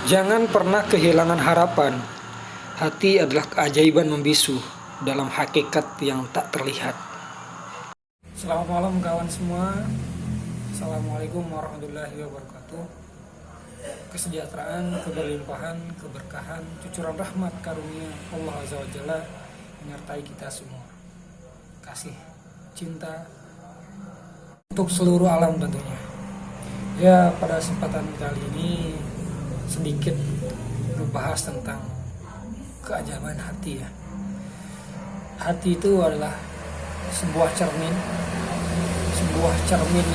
Jangan pernah kehilangan harapan. Hati adalah keajaiban membisu dalam hakikat yang tak terlihat. Selamat malam kawan semua. Assalamualaikum warahmatullahi wabarakatuh. Kesejahteraan, keberlimpahan, keberkahan, cucuran rahmat karunia Allah Azza wa Jalla menyertai kita semua. Kasih, cinta untuk seluruh alam tentunya. Ya, pada kesempatan kali ini sedikit membahas tentang keajaiban hati ya. Hati itu adalah sebuah cermin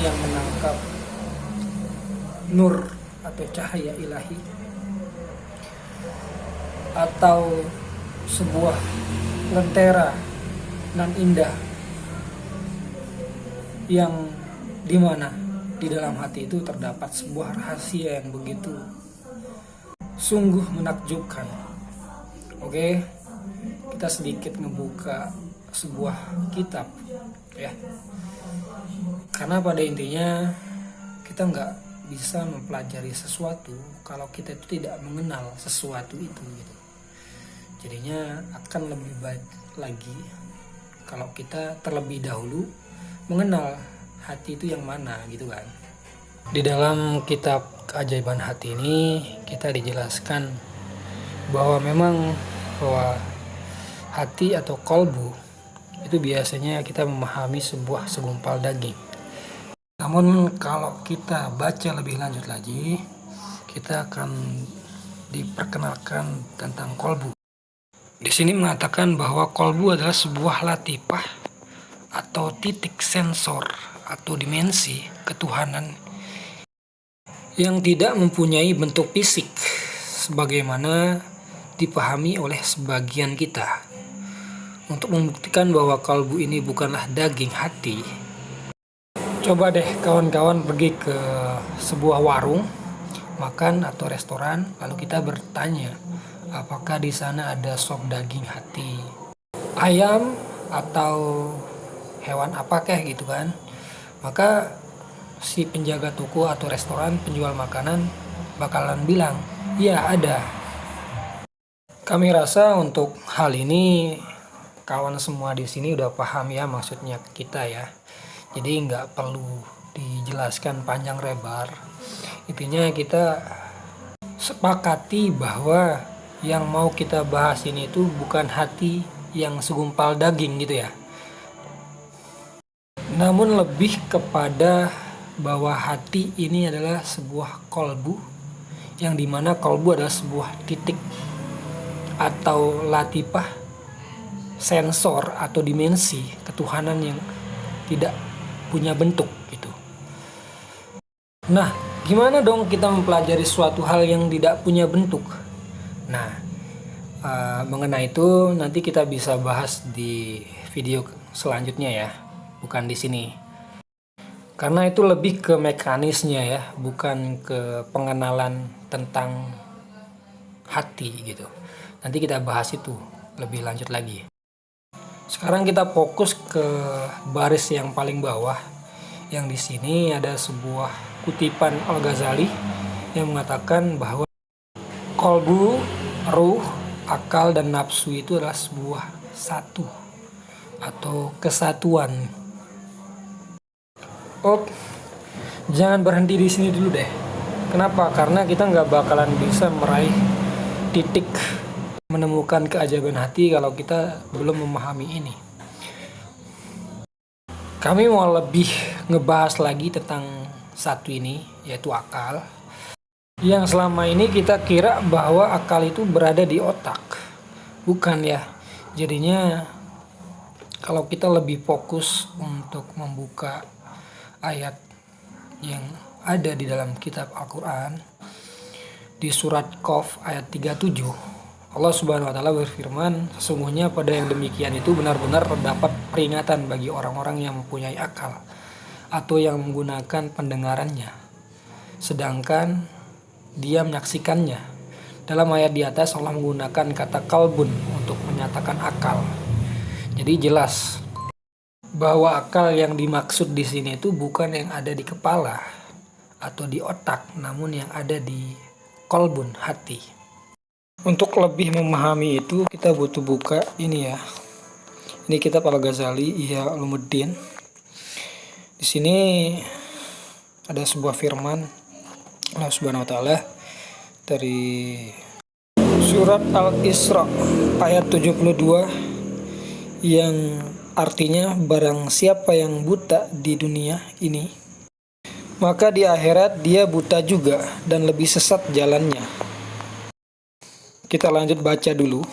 yang menangkap nur atau cahaya ilahi, atau sebuah lentera nan indah yang dimana di dalam hati itu terdapat sebuah rahasia yang begitu sungguh menakjubkan. Oke, kita sedikit ngebuka sebuah kitab ya, karena pada intinya kita nggak bisa mempelajari sesuatu kalau kita itu tidak mengenal sesuatu itu gitu. Jadinya akan lebih baik lagi kalau kita terlebih dahulu mengenal hati itu yang mana gitu kan. Di dalam kitab keajaiban hati ini kita dijelaskan bahwa hati atau kolbu itu biasanya kita memahami sebuah segumpal daging. Namun kalau kita baca lebih lanjut lagi, kita akan diperkenalkan tentang kolbu. Di sini mengatakan bahwa kolbu adalah sebuah latifah atau titik sensor atau dimensi ketuhanan yang tidak mempunyai bentuk fisik sebagaimana dipahami oleh sebagian kita. Untuk membuktikan bahwa kalbu ini bukanlah daging hati, coba deh kawan-kawan pergi ke sebuah warung makan atau restoran, lalu kita bertanya apakah di sana ada sop daging hati ayam atau hewan apakah gitu kan. Maka si penjaga toko atau restoran, penjual makanan bakalan bilang, "Iya, ada." Kami rasa untuk hal ini kawan semua di sini udah paham ya maksudnya kita ya. Jadi nggak perlu dijelaskan panjang lebar. Intinya kita sepakati bahwa yang mau kita bahas ini tuh bukan hati yang segumpal daging gitu ya. Namun lebih kepada bahwa hati ini adalah sebuah kolbu, yang dimana kolbu adalah sebuah titik atau latifah sensor atau dimensi ketuhanan yang tidak punya bentuk gitu. Nah, gimana dong kita mempelajari suatu hal yang tidak punya bentuk? Nah, mengenai itu nanti kita bisa bahas di video selanjutnya ya, bukan di sini. Karena itu lebih ke mekanisnya ya, bukan ke pengenalan tentang hati gitu. Nanti kita bahas itu lebih lanjut lagi. Sekarang kita fokus ke baris yang paling bawah. Yang di sini ada sebuah kutipan Al-Ghazali yang mengatakan bahwa kolbu, ruh, akal, dan nafsu itu adalah sebuah satu atau kesatuan. Oh, jangan berhenti di sini dulu deh. Kenapa? Karena kita nggak bakalan bisa meraih titik menemukan keajaiban hati kalau kita belum memahami ini. Kami mau lebih ngebahas lagi tentang satu ini, yaitu akal. Yang selama ini kita kira bahwa akal itu berada di otak. Bukan ya. Jadinya kalau kita lebih fokus untuk membuka ayat yang ada di dalam kitab Al-Quran di surat Qaf ayat 37, Allah Subhanahu wa taala berfirman, sesungguhnya pada yang demikian itu benar-benar terdapat peringatan bagi orang-orang yang mempunyai akal atau yang menggunakan pendengarannya sedangkan dia menyaksikannya. Dalam ayat di atas Allah menggunakan kata kalbun untuk menyatakan akal. Jadi jelas bahwa akal yang dimaksud di sini itu bukan yang ada di kepala atau di otak, namun yang ada di kolbun, hati. Untuk lebih memahami itu kita butuh buka ini ya. Ini kitab Al-Ghazali, Ihya Ulumuddin. Di sini ada sebuah firman Allah Subhanahu wa taala dari surat Al-Isra ayat 72 yang artinya barang siapa yang buta di dunia ini, maka di akhirat dia buta juga dan lebih sesat jalannya. Kita lanjut baca dulu.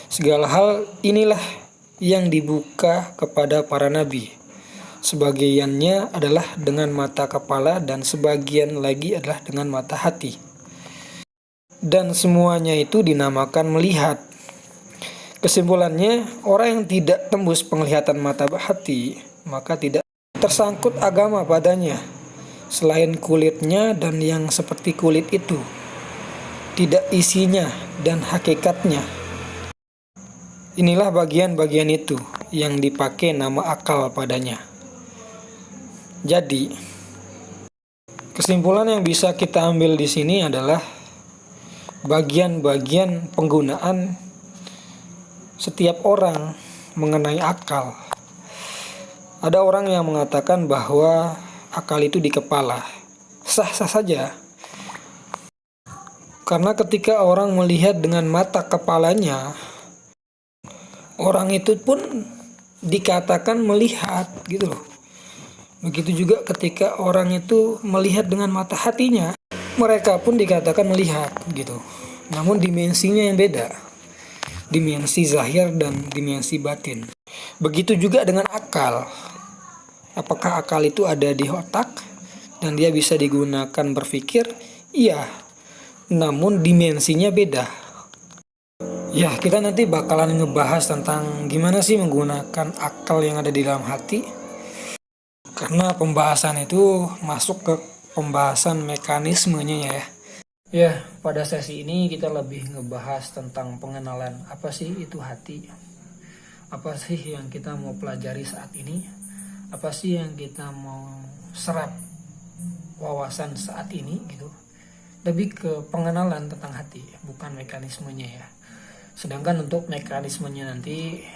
Segala hal inilah yang dibuka kepada para nabi. Sebagiannya adalah dengan mata kepala dan sebagian lagi adalah dengan mata hati. Dan semuanya itu dinamakan melihat. Kesimpulannya, orang yang tidak tembus penglihatan mata hati, maka tidak tersangkut agama padanya, selain kulitnya dan yang seperti kulit itu, tidak isinya dan hakikatnya. Inilah bagian-bagian itu yang dipakai nama akal padanya. Jadi, kesimpulan yang bisa kita ambil di sini adalah bagian-bagian penggunaan setiap orang mengenai akal. Ada orang yang mengatakan bahwa akal itu di kepala. Sah-sah saja. Karena ketika orang melihat dengan mata kepalanya, orang itu pun dikatakan melihat gitu loh. Begitu juga ketika orang itu melihat dengan mata hatinya, mereka pun dikatakan melihat gitu. Namun dimensinya yang beda. Dimensi zahir dan dimensi batin. Begitu juga dengan akal. Apakah akal itu ada di otak dan dia bisa digunakan berpikir? Iya. Namun dimensinya beda. Ya, kita nanti bakalan ngebahas tentang gimana sih menggunakan akal yang ada di dalam hati. Karena pembahasan itu masuk ke pembahasan mekanismenya ya. Ya, pada sesi ini kita lebih ngebahas tentang pengenalan apa sih itu hati. Apa sih yang kita mau pelajari saat ini? Apa sih yang kita mau serap wawasan saat ini gitu. Lebih ke pengenalan tentang hati, bukan mekanismenya ya. Sedangkan untuk mekanismenya nanti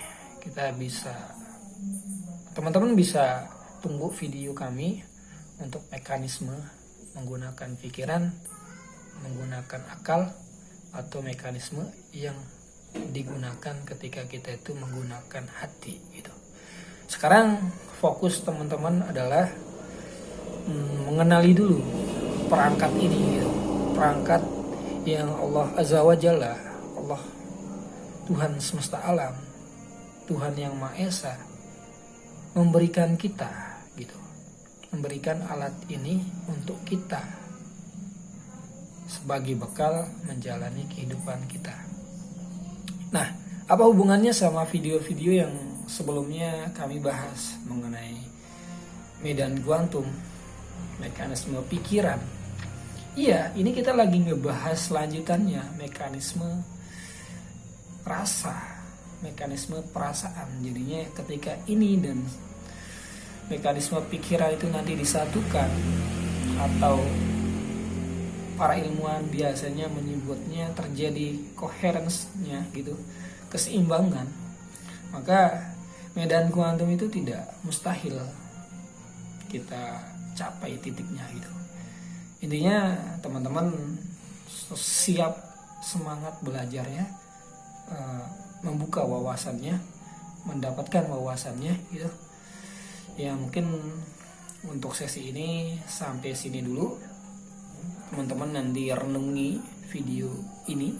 teman-teman bisa tunggu video kami untuk mekanisme menggunakan pikiran, menggunakan akal, atau mekanisme yang digunakan ketika kita itu menggunakan hati gitu. Sekarang fokus teman-teman adalah mengenali dulu perangkat ini gitu. Perangkat yang Allah Azza wa Jalla, Allah Tuhan semesta alam, Tuhan yang Maha Esa memberikan kita gitu. Memberikan alat ini untuk kita sebagai bekal menjalani kehidupan kita. Nah, apa hubungannya sama video-video yang sebelumnya kami bahas mengenai medan kuantum, mekanisme pikiran? Iya, ini kita lagi ngebahas lanjutannya, mekanisme rasa, mekanisme perasaan. Jadinya ketika ini dan mekanisme pikiran itu nanti disatukan, atau para ilmuwan biasanya menyebutnya terjadi coherence-nya gitu, keseimbangan, maka medan kuantum itu tidak mustahil kita capai titiknya gitu. Intinya teman-teman siap semangat belajar ya, membuka wawasannya, mendapatkan wawasannya gitu. Ya mungkin untuk sesi ini sampai sini dulu. Teman-teman nanti renungi video ini,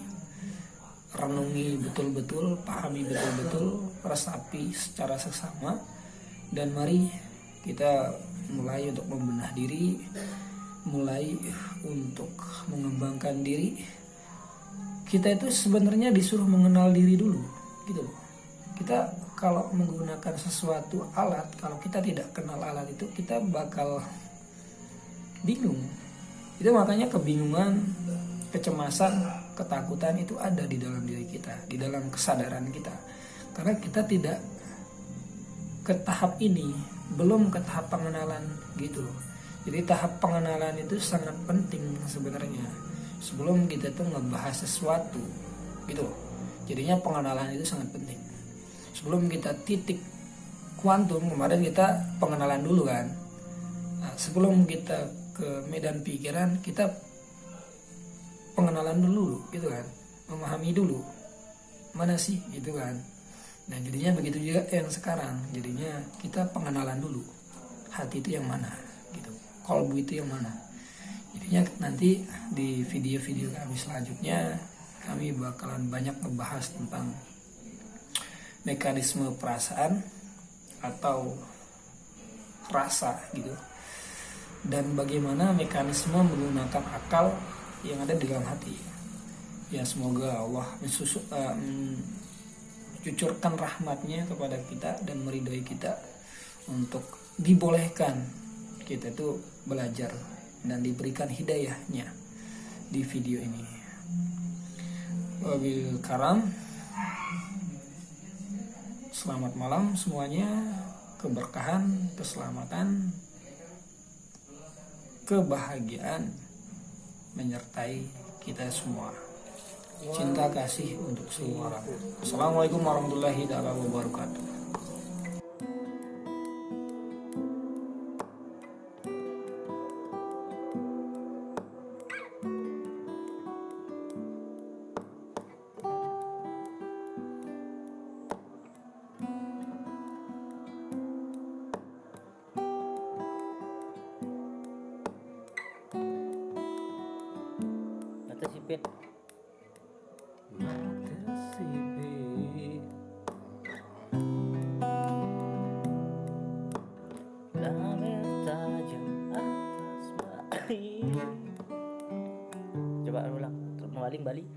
renungi betul-betul, pahami betul-betul, resapi secara seksama, dan mari kita mulai untuk membenah diri, mulai untuk mengembangkan diri. Kita itu sebenarnya disuruh mengenal diri dulu gitu loh. Kita kalau menggunakan sesuatu alat, kalau kita tidak kenal alat itu, kita bakal bingung. Itu makanya kebingungan, kecemasan, ketakutan itu ada di dalam diri kita, di dalam kesadaran kita. Karena kita tidak ke tahap ini, belum ke tahap pengenalan gitu loh. Jadi tahap pengenalan itu sangat penting sebenarnya, sebelum kita tuh ngebahas sesuatu gitu. Jadinya pengenalan itu sangat penting. Sebelum kita titik kuantum, kemarin kita pengenalan dulu kan. Nah, sebelum kita ke medan pikiran, kita pengenalan dulu gitu kan, memahami dulu mana sih gitu kan. Nah jadinya begitu juga yang sekarang, jadinya kita pengenalan dulu hati itu yang mana gitu, kolbu itu yang mana. Jadinya nanti di video-video kami selanjutnya kami bakalan banyak membahas tentang mekanisme perasaan atau rasa gitu, dan bagaimana mekanisme menggunakan akal yang ada di dalam hati. Ya semoga Allah mencucurkan rahmatnya kepada kita dan meridhai kita untuk dibolehkan kita itu belajar dan diberikan hidayahnya di video ini. Wabil karam, selamat malam semuanya, keberkahan, keselamatan, kebahagiaan menyertai kita semua. Cinta kasih untuk semua orang. Assalamualaikum warahmatullahi wabarakatuh. Mata sipit. Lamir tajam atas bayi. Coba ulang, balik.